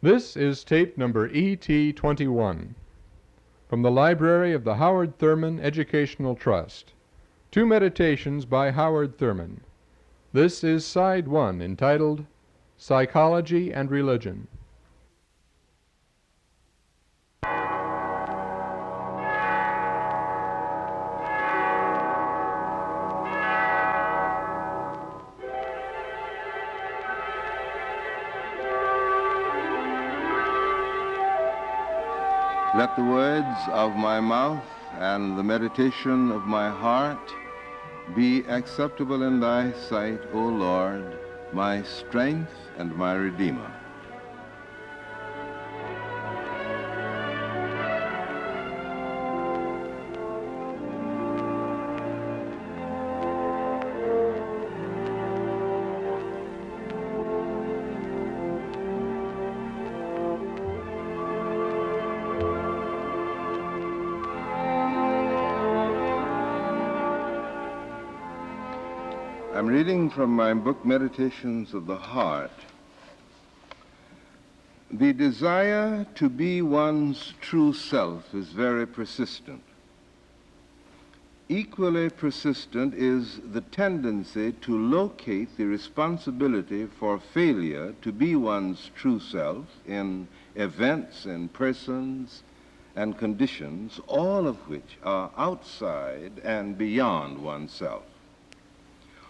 This is tape number ET21 from the library of the Howard Thurman Educational Trust. Two meditations by Howard Thurman. This is side one, entitled Psychology and Religion. Let the words of my mouth and the meditation of my heart be acceptable in thy sight, O Lord, my strength and my Redeemer. I'm reading from my book, Meditations of the Heart. The desire to be one's true self is very persistent. Equally persistent is the tendency to locate the responsibility for failure to be one's true self in events and persons and conditions, all of which are outside and beyond oneself.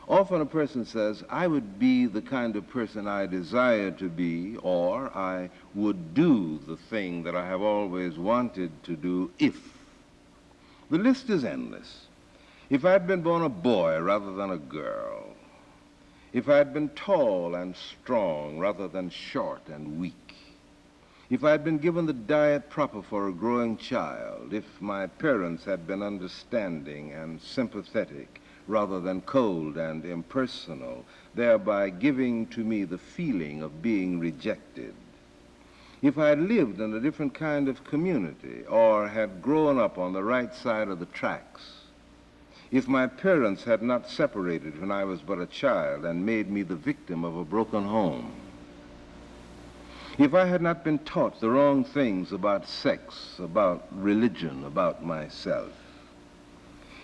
Often a person says, I would be the kind of person I desire to be, or I would do the thing that I have always wanted to do if. The list is endless. If I'd been born a boy rather than a girl, if I'd been tall and strong rather than short and weak, if I'd been given the diet proper for a growing child, if my parents had been understanding and sympathetic, rather than cold and impersonal, thereby giving to me the feeling of being rejected. If I had lived in a different kind of community or had grown up on the right side of the tracks, if my parents had not separated when I was but a child and made me the victim of a broken home, if I had not been taught the wrong things about sex, about religion, about myself,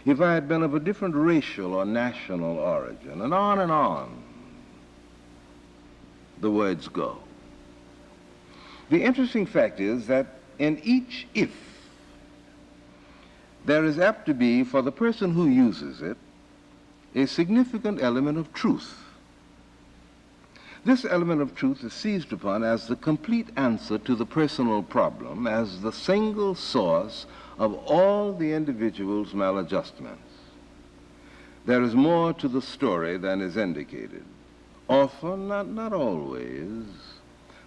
if I had been of a different racial or national origin, and on, the words go. The interesting fact is that in each if, there is apt to be, for the person who uses it, a significant element of truth. This element of truth is seized upon as the complete answer to the personal problem, as the single source of all the individual's maladjustments. There is more to the story than is indicated. Often, not always,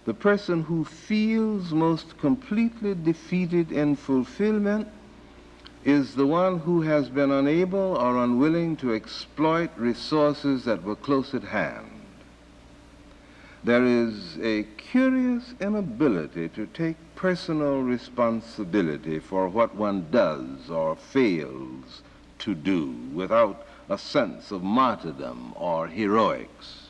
the person who feels most completely defeated in fulfillment is the one who has been unable or unwilling to exploit resources that were close at hand. There is a curious inability to take personal responsibility for what one does or fails to do without a sense of martyrdom or heroics.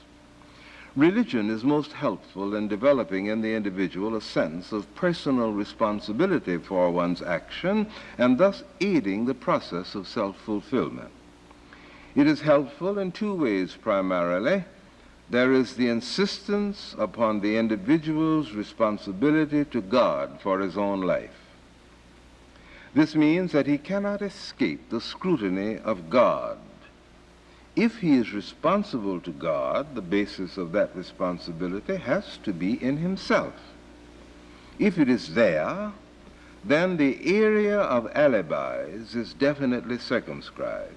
Religion is most helpful in developing in the individual a sense of personal responsibility for one's action and thus aiding the process of self-fulfillment. It is helpful in two ways primarily. There is the insistence upon the individual's responsibility to God for his own life. This means that he cannot escape the scrutiny of God. If he is responsible to God, the basis of that responsibility has to be in himself. If it is there, then the area of alibis is definitely circumscribed.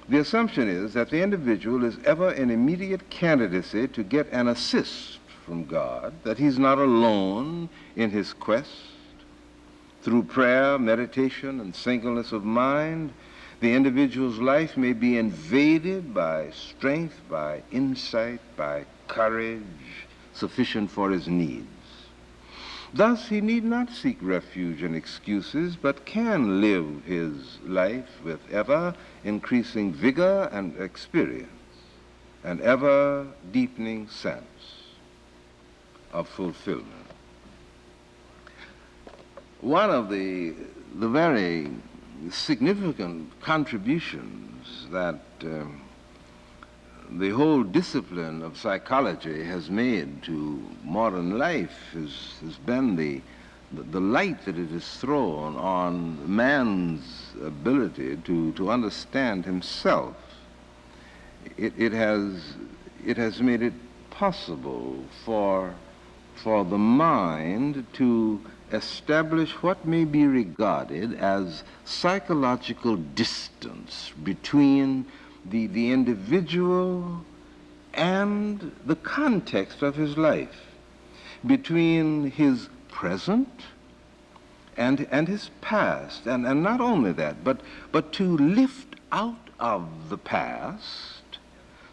The assumption is that the individual is ever in immediate candidacy to get an assist from God, that he's not alone in his quest. Through prayer, meditation, and singleness of mind, the individual's life may be invaded by strength, by insight, by courage sufficient for his needs. Thus, he need not seek refuge in excuses, but can live his life with ever-increasing vigor and experience, an ever-deepening sense. of fulfillment. One of the very significant contributions that the whole discipline of psychology has made to modern life has been the light that it has thrown on man's ability to understand himself. It has made it possible for the mind to establish what may be regarded as psychological distance between the individual and the context of his life, between his present and his past. And not only that, but to lift out of the past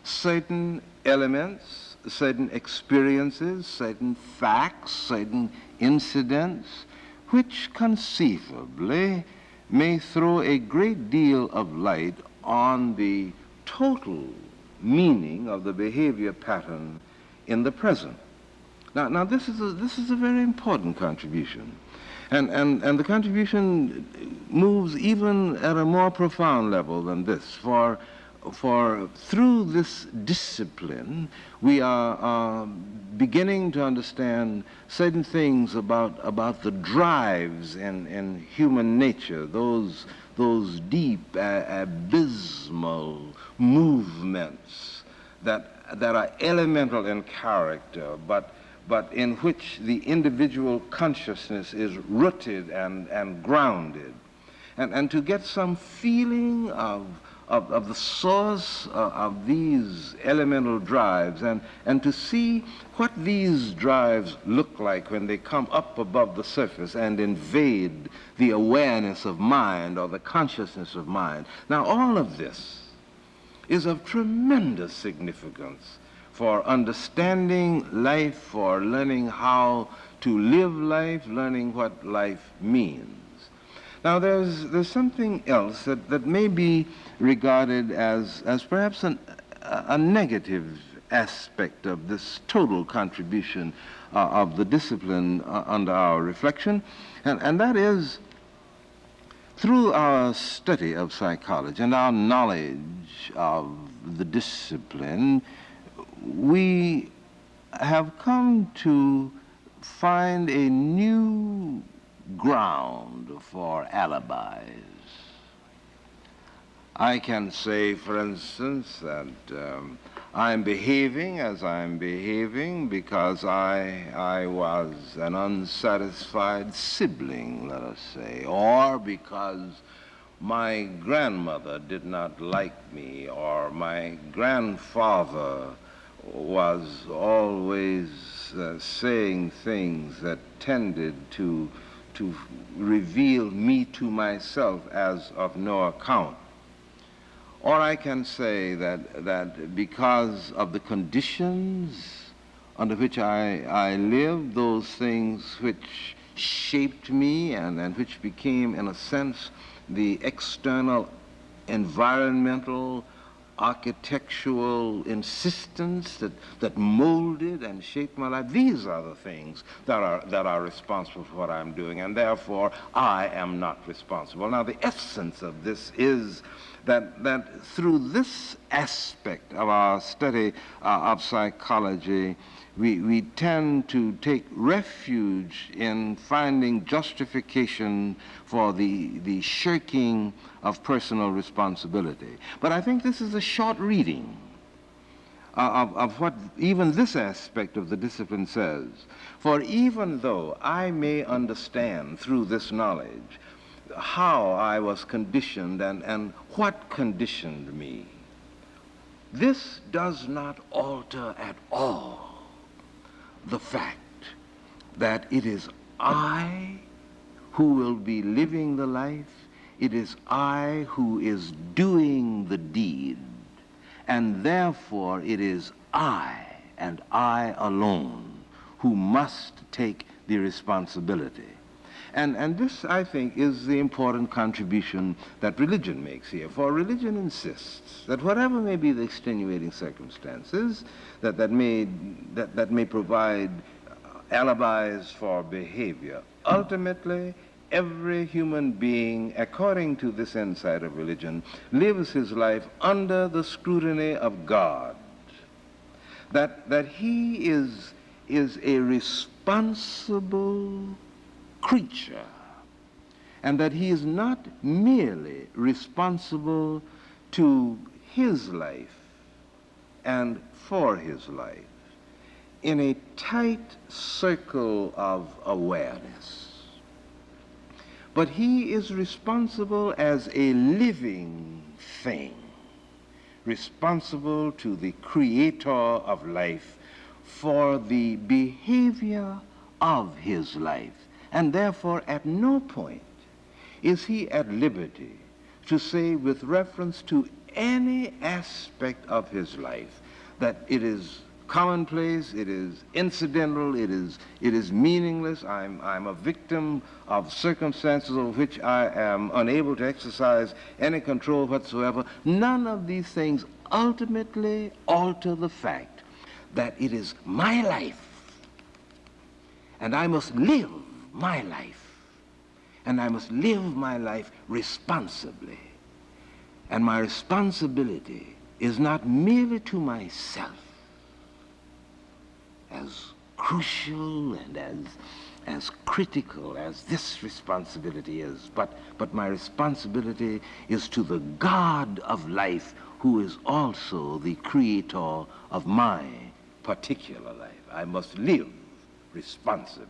certain elements, certain experiences, certain facts, certain incidents, which conceivably may throw a great deal of light on the total meaning of the behavior pattern in the present. Now this is a very important contribution. And the contribution moves even at a more profound level than this. For through this discipline, we are beginning to understand certain things about the drives in human nature, those deep, abysmal movements that are elemental in character, but in which the individual consciousness is rooted and grounded. And to get some feeling of the source of these elemental drives, and to see what these drives look like when they come up above the surface and invade the awareness of mind or the consciousness of mind. Now, all of this is of tremendous significance for understanding life, for learning how to live life, learning what life means. Now, there's something else that may be regarded as perhaps a negative aspect of this total contribution of the discipline under our reflection, and that is, through our study of psychology and our knowledge of the discipline, we have come to find a new ground for alibis. I can say, for instance, that I'm behaving as I'm behaving because I was an unsatisfied sibling, let us say, or because my grandmother did not like me, or my grandfather was always saying things that tended to reveal me to myself as of no account. Or I can say that because of the conditions under which I lived, those things which shaped me and which became, in a sense, the external environmental architectural insistence that molded and shaped my life. These are the things that are responsible for what I'm doing, and therefore I am not responsible. Now, the essence of this is that through this aspect of our study of psychology, we tend to take refuge in finding justification for the shirking of personal responsibility. But I think this is a short reading of what even this aspect of the discipline says. For even though I may understand through this knowledge how I was conditioned and what conditioned me, this does not alter at all the fact that it is I who will be living the life, it is I who is doing the deed, and therefore it is I and I alone who must take the responsibility. And this, I think, is the important contribution that religion makes here. For religion insists that whatever may be the extenuating circumstances that may provide alibis for behavior. Ultimately, every human being, according to this insight of religion, lives his life under the scrutiny of God. That he is a responsible creature, and that he is not merely responsible to his life and for his life in a tight circle of awareness, but he is responsible as a living thing, responsible to the creator of life for the behavior of his life, and therefore at no point is he at liberty to say with reference to any aspect of his life that it is commonplace, it is incidental, it is meaningless, I'm a victim of circumstances over which I am unable to exercise any control whatsoever. None of these things ultimately alter the fact that it is my life, and I must live my life, and I must live my life responsibly. And my responsibility is not merely to myself, as crucial and as critical as this responsibility is, but my responsibility is to the God of life, who is also the creator of my particular life. I must live responsibly.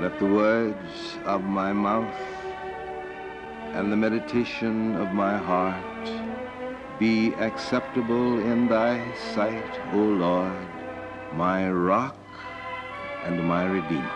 Let the words of my mouth and the meditation of my heart be acceptable in thy sight, O Lord, my rock and my redeemer.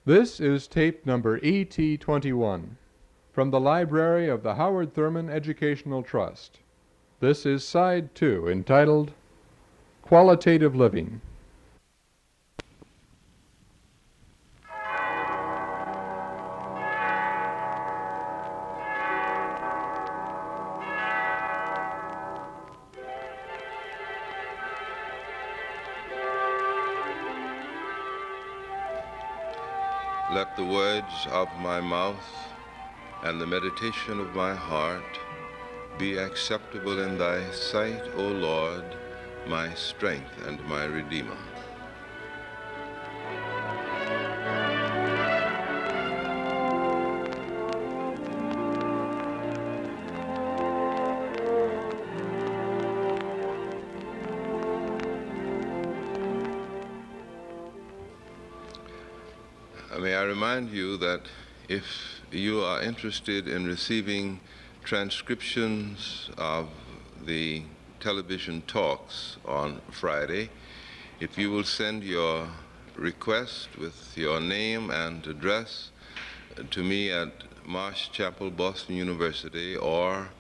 This is tape number ET21 from the library of the Howard Thurman Educational Trust. This is Side 2, entitled Qualitative Living. Let the words of my mouth and the meditation of my heart be acceptable in thy sight, O Lord, my strength and my redeemer. May I remind you that if you are interested in receiving transcriptions of the television talks on Friday, if you will send your request with your name and address to me at Marsh Chapel, Boston University, or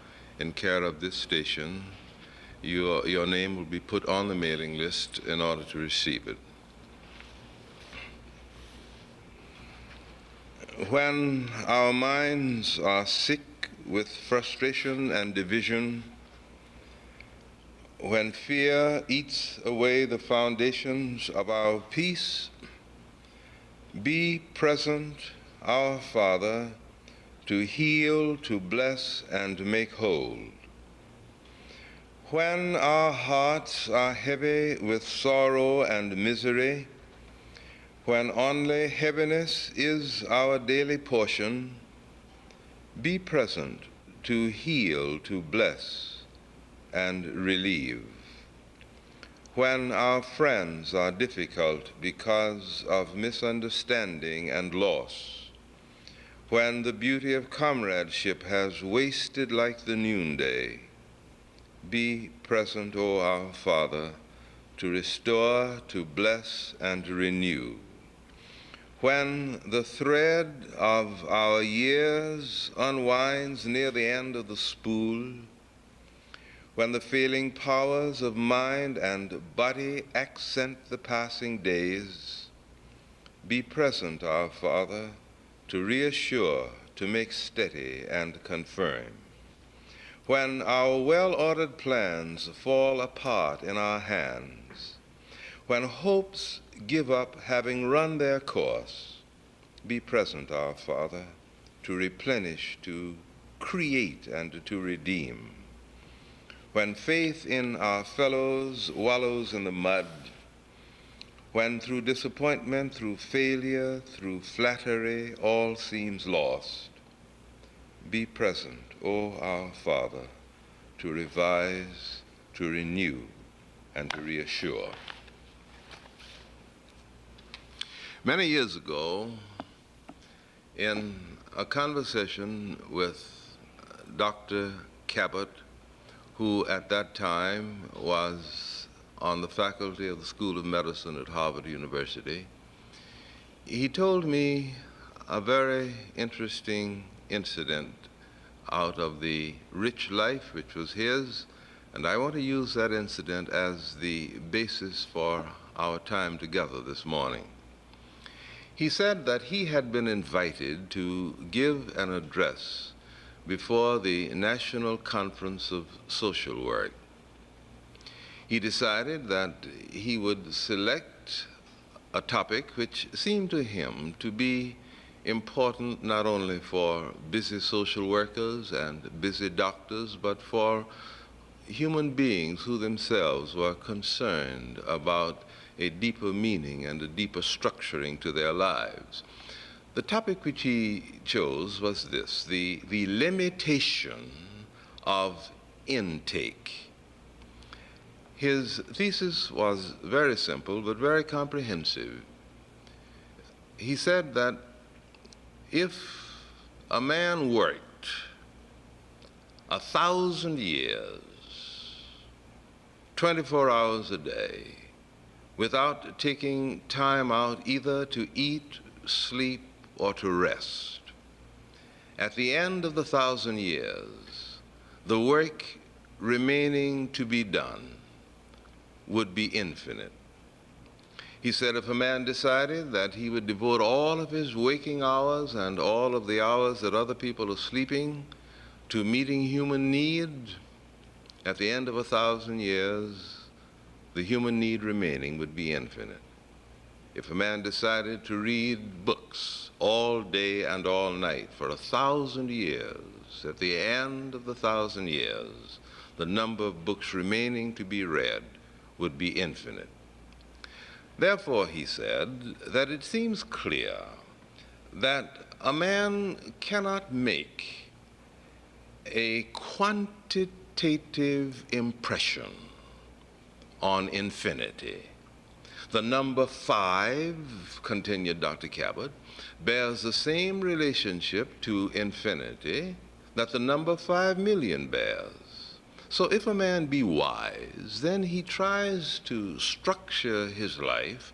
in care of this station, your name will be put on the mailing list in order to receive it. When our minds are sick with frustration and division, when fear eats away the foundations of our peace, be present, our Father, to heal, to bless, and to make whole. When our hearts are heavy with sorrow and misery, when only heaviness is our daily portion, be present to heal, to bless, and relieve. When our friends are difficult because of misunderstanding and loss, when the beauty of comradeship has wasted like the noonday, be present, O our Father, to restore, to bless, and to renew. When the thread of our years unwinds near the end of the spool, when the failing powers of mind and body accent the passing days, be present, our Father, to reassure, to make steady, and confirm. When our well-ordered plans fall apart in our hands, when hopes give up having run their course, be present, our Father, to replenish, to create, and to redeem. When faith in our fellows wallows in the mud, when through disappointment, through failure, through flattery, all seems lost, be present, O our Father, to revise, to renew, and to reassure. Many years ago, in a conversation with Dr. Cabot, who at that time was on the faculty of the School of Medicine at Harvard University, he told me a very interesting incident out of the rich life which was his, and I want to use that incident as the basis for our time together this morning. He said that he had been invited to give an address before the National Conference of Social Work. He decided that he would select a topic which seemed to him to be important not only for busy social workers and busy doctors, but for human beings who themselves were concerned about a deeper meaning and a deeper structuring to their lives. The topic which he chose was this: the limitation of intake. His thesis was very simple but very comprehensive. He said that if a man worked 1,000 years, 24 hours a day, without taking time out either to eat, sleep, or to rest, at the end of the 1,000 years, the work remaining to be done would be infinite. He said if a man decided that he would devote all of his waking hours and all of the hours that other people are sleeping to meeting human need, at the end of 1,000 years, the human need remaining would be infinite. If a man decided to read books all day and all night for 1,000 years, at the end of the 1,000 years, the number of books remaining to be read would be infinite. Therefore, he said that it seems clear that a man cannot make a quantitative impression on infinity. The number 5, continued Dr. Cabot, bears the same relationship to infinity that the number 5 million bears. So if a man be wise, then he tries to structure his life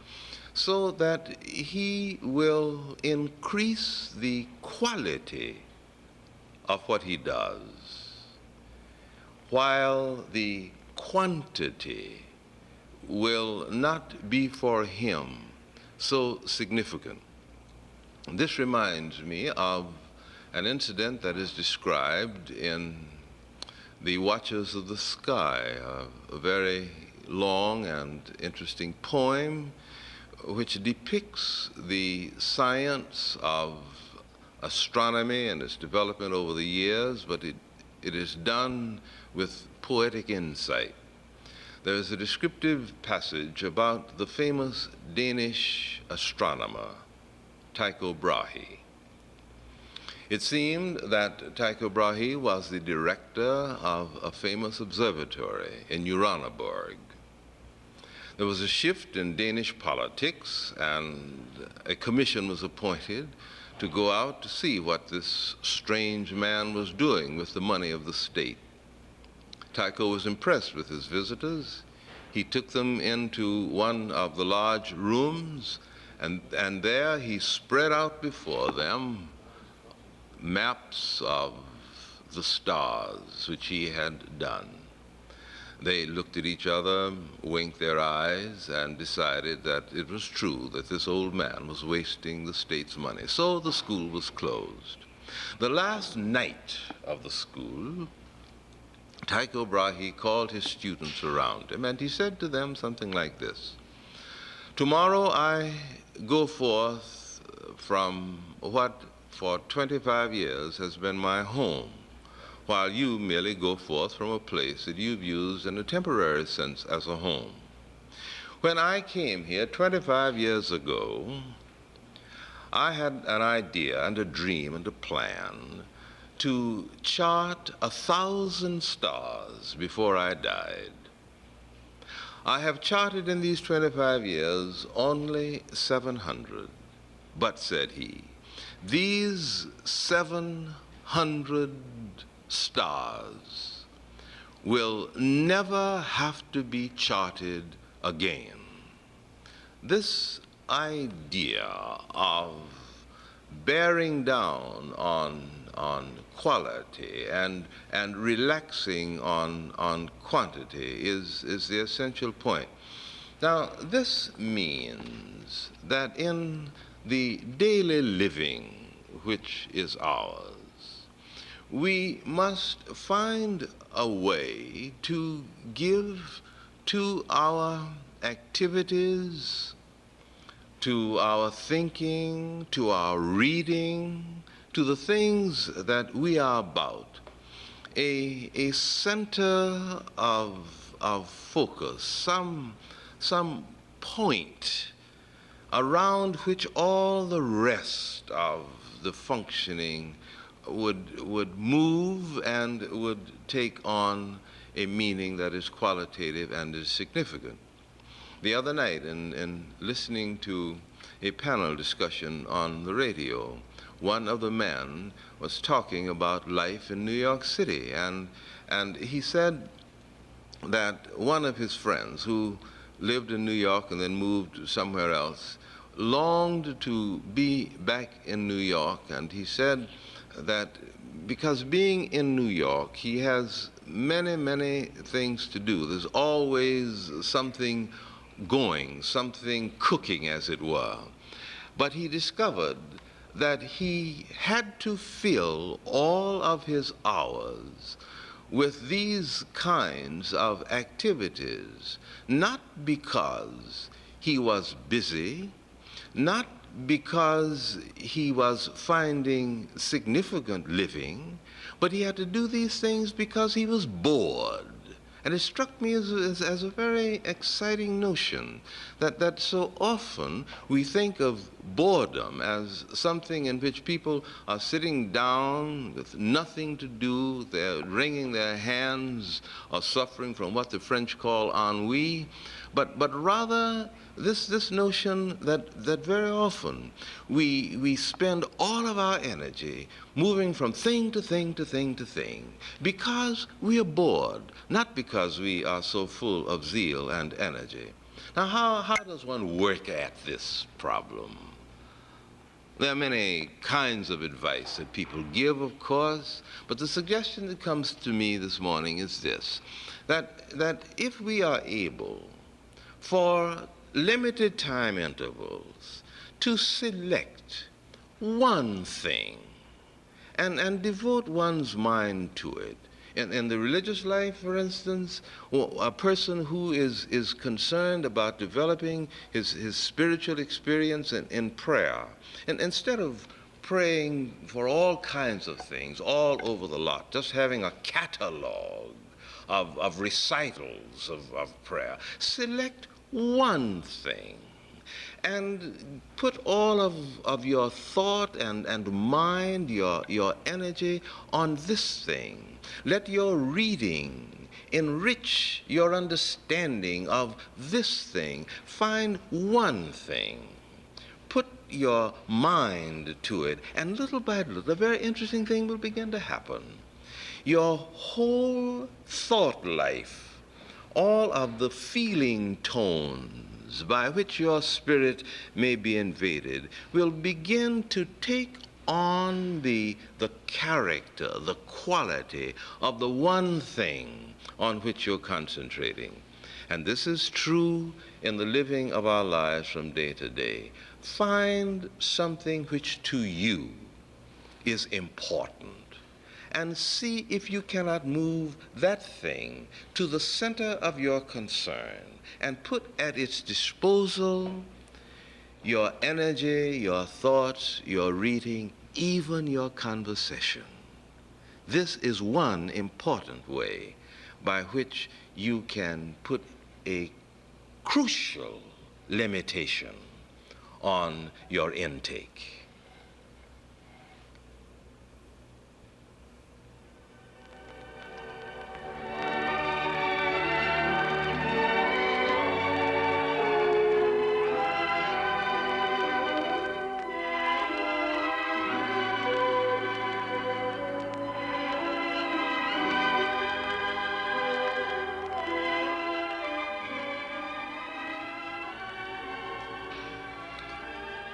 so that he will increase the quality of what he does, while the quantity will not be for him so significant. This reminds me of an incident that is described in The Watchers of the Sky, a very long and interesting poem which depicts the science of astronomy and its development over the years, but it is done with poetic insight. There is a descriptive passage about the famous Danish astronomer, Tycho Brahe. It seemed that Tycho Brahe was the director of a famous observatory in Uraniborg. There was a shift in Danish politics, and a commission was appointed to go out to see what this strange man was doing with the money of the state. Tycho was impressed with his visitors. He took them into one of the large rooms, and there he spread out before them maps of the stars which he had done. They looked at each other, winked their eyes, and decided that it was true that this old man was wasting the state's money. So the school was closed. The last night of the school, Tycho Brahe called his students around him, and he said to them something like this: "Tomorrow I go forth from what for 25 years has been my home, while you merely go forth from a place that you've used in a temporary sense as a home. When I came here 25 years ago, I had an idea and a dream and a plan to chart 1,000 stars before I died. I have charted in these 25 years only 700, but," said he, "these 700 stars will never have to be charted again." This idea of bearing down on quality and relaxing on quantity is the essential point. Now, this means that in the daily living which is ours, we must find a way to give to our activities, to our thinking, to our reading, to the things that we are about, a center of focus, some point around which all the rest of the functioning would move and would take on a meaning that is qualitative and is significant. The other night, in listening to a panel discussion on the radio, one of the men was talking about life in New York City, and he said that one of his friends who lived in New York and then moved somewhere else longed to be back in New York, and he said that because being in New York, he has many things to do. There's always something going, something cooking, as it were. But he discovered that he had to fill all of his hours with these kinds of activities, not because he was busy, not because he was finding significant living, but he had to do these things because he was bored. And it struck me as a very exciting notion that so often we think of boredom as something in which people are sitting down with nothing to do, they're wringing their hands or suffering from what the French call ennui, but rather this notion that very often we spend all of our energy moving from thing to thing to thing to thing because we are bored, not because we are so full of zeal and energy. Now, how does one work at this problem? There are many kinds of advice that people give, of course, but the suggestion that comes to me this morning is this, that if we are able, for limited time intervals, to select one thing and devote one's mind to it. In the religious life, for instance, a person who is concerned about developing his spiritual experience in prayer, and instead of praying for all kinds of things all over the lot, just having a catalog of recitals of prayer. Select one thing and put all of your thought and mind, your energy on this thing. Let your reading enrich your understanding of this thing. Find one thing. Put your mind to it, and little by little, a very interesting thing will begin to happen. Your whole thought life, all of the feeling tones by which your spirit may be invaded, will begin to take on the character, the quality of the one thing on which you're concentrating. And this is true in the living of our lives from day to day. Find something which to you is important, and see if you cannot move that thing to the center of your concern and put at its disposal your energy, your thoughts, your reading, even your conversation. This is one important way by which you can put a crucial limitation on your intake.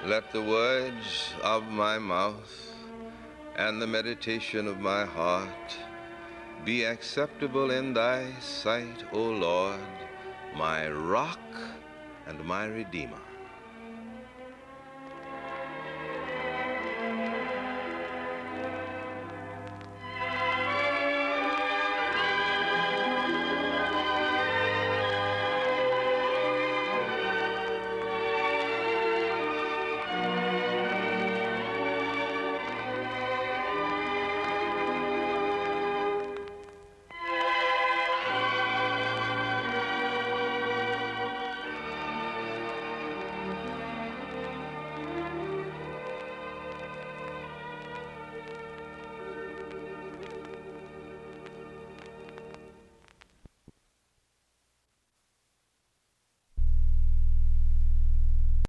Let the words of my mouth and the meditation of my heart be acceptable in thy sight, O Lord, my rock and my redeemer.